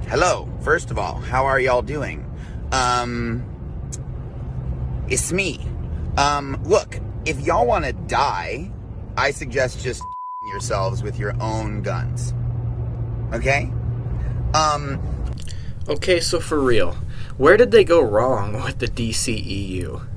Hello, first of all, how are y'all doing? It's me. Look, if y'all want to die, I suggest just yourselves with your own guns. Okay? Okay, so for real, where did they go wrong with the DCEU?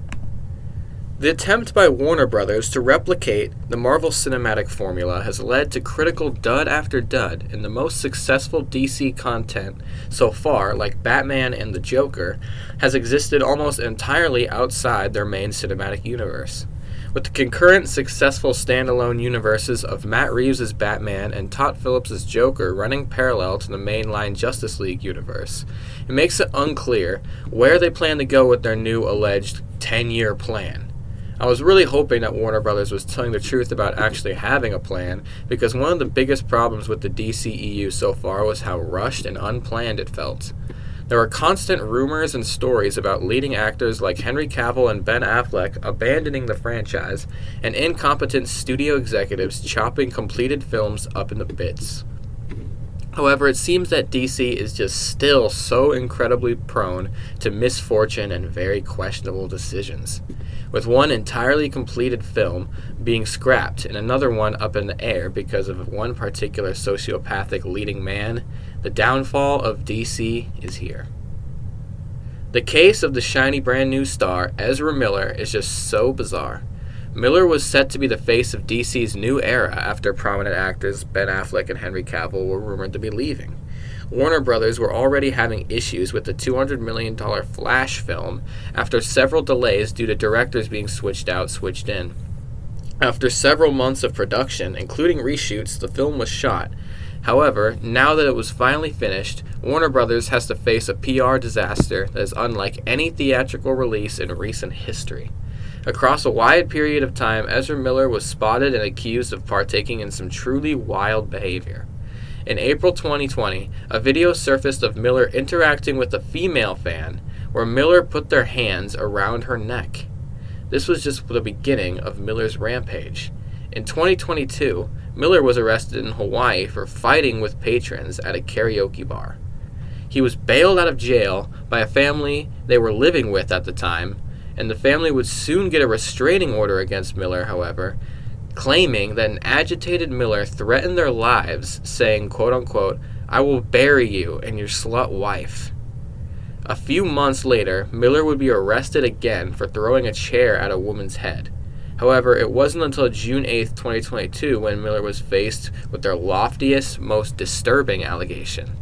The attempt by Warner Brothers to replicate the Marvel cinematic formula has led to critical dud after dud, and the most successful DC content so far, like Batman and the Joker, has existed almost entirely outside their main cinematic universe. With the concurrent successful standalone universes of Matt Reeves' Batman and Todd Phillips' Joker running parallel to the mainline Justice League universe, it makes it unclear where they plan to go with their new alleged 10-year plan. I was really hoping that Warner Brothers was telling the truth about actually having a plan, because one of the biggest problems with the DCEU so far was how rushed and unplanned it felt. There were constant rumors and stories about leading actors like Henry Cavill and Ben Affleck abandoning the franchise, and incompetent studio executives chopping completed films up into bits. However, it seems that DC is just still so incredibly prone to misfortune and very questionable decisions, with one entirely completed film being scrapped and another one up in the air because of one particular sociopathic leading man. The downfall of DC is here. The case of the shiny brand new star, Ezra Miller, is just so bizarre. Miller was set to be the face of DC's new era after prominent actors Ben Affleck and Henry Cavill were rumored to be leaving. Warner Brothers were already having issues with the $200 million Flash film after several delays due to directors being switched out, switched in. After several months of production, including reshoots, the film was shot. However, now that it was finally finished, Warner Brothers has to face a PR disaster that is unlike any theatrical release in recent history. Across a wide period of time, Ezra Miller was spotted and accused of partaking in some truly wild behavior. In April 2020, a video surfaced of Miller interacting with a female fan, where Miller put their hands around her neck. This was just the beginning of Miller's rampage. In 2022, Miller was arrested in Hawaii for fighting with patrons at a karaoke bar. He was bailed out of jail by a family they were living with at the time, and the family would soon get a restraining order against Miller, however, claiming that an agitated Miller threatened their lives, saying, quote-unquote, "I will bury you and your slut wife." A few months later, Miller would be arrested again for throwing a chair at a woman's head. However, it wasn't until June 8, 2022 when Miller was faced with their loftiest, most disturbing allegation.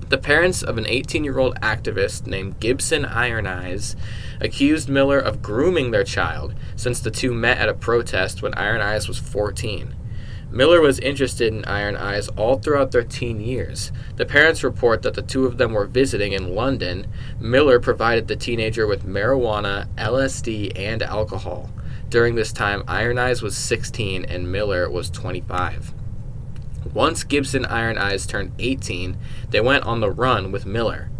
The parents of an 18-year-old activist named Gibson Iron Eyes accused Miller of grooming their child since the two met at a protest when Iron Eyes was 14. Miller was interested in Iron Eyes all throughout their teen years. The parents report that the two of them were visiting in London. Miller provided the teenager with marijuana, LSD, and alcohol. During this time, Iron Eyes was 16 and Miller was 25. Once Gibson Iron Eyes turned 18, they went on the run with Miller.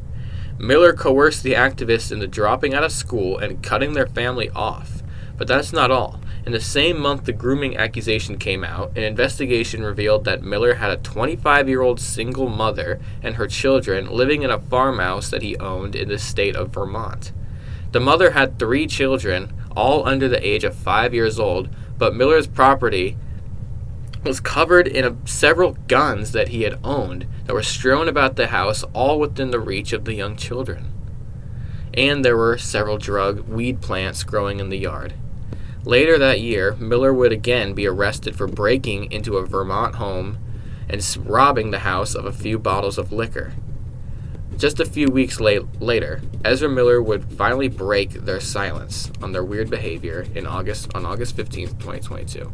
Miller coerced the activists into dropping out of school and cutting their family off. But that's not all. In the same month the grooming accusation came out, an investigation revealed that Miller had a 25-year-old single mother and her children living in a farmhouse that he owned in the state of Vermont. The mother had 3 children, all under the age of 5 years old, but Miller's property was covered in several guns that he had owned that were strewn about the house, all within the reach of the young children. And there were several weed plants growing in the yard. Later that year, Miller would again be arrested for breaking into a Vermont home and robbing the house of a few bottles of liquor. Just a few weeks later, Ezra Miller would finally break their silence on their weird behavior on August 15, 2022.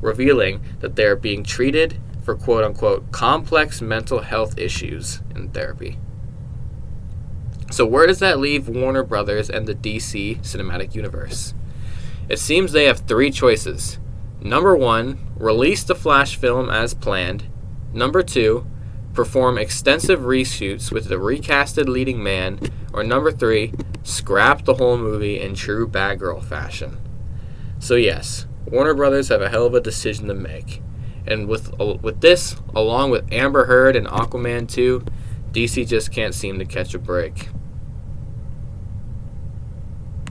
Revealing that they are being treated for quote-unquote complex mental health issues in therapy. So where does that leave Warner Brothers and the DC cinematic universe? It seems they have 3 choices. Number 1, release the Flash film as planned. Number 2, perform extensive reshoots with the recasted leading man. Or number 3, scrap the whole movie in true Batgirl fashion. So yes, Warner Brothers have a hell of a decision to make. And with this, along with Amber Heard and Aquaman 2, DC just can't seem to catch a break.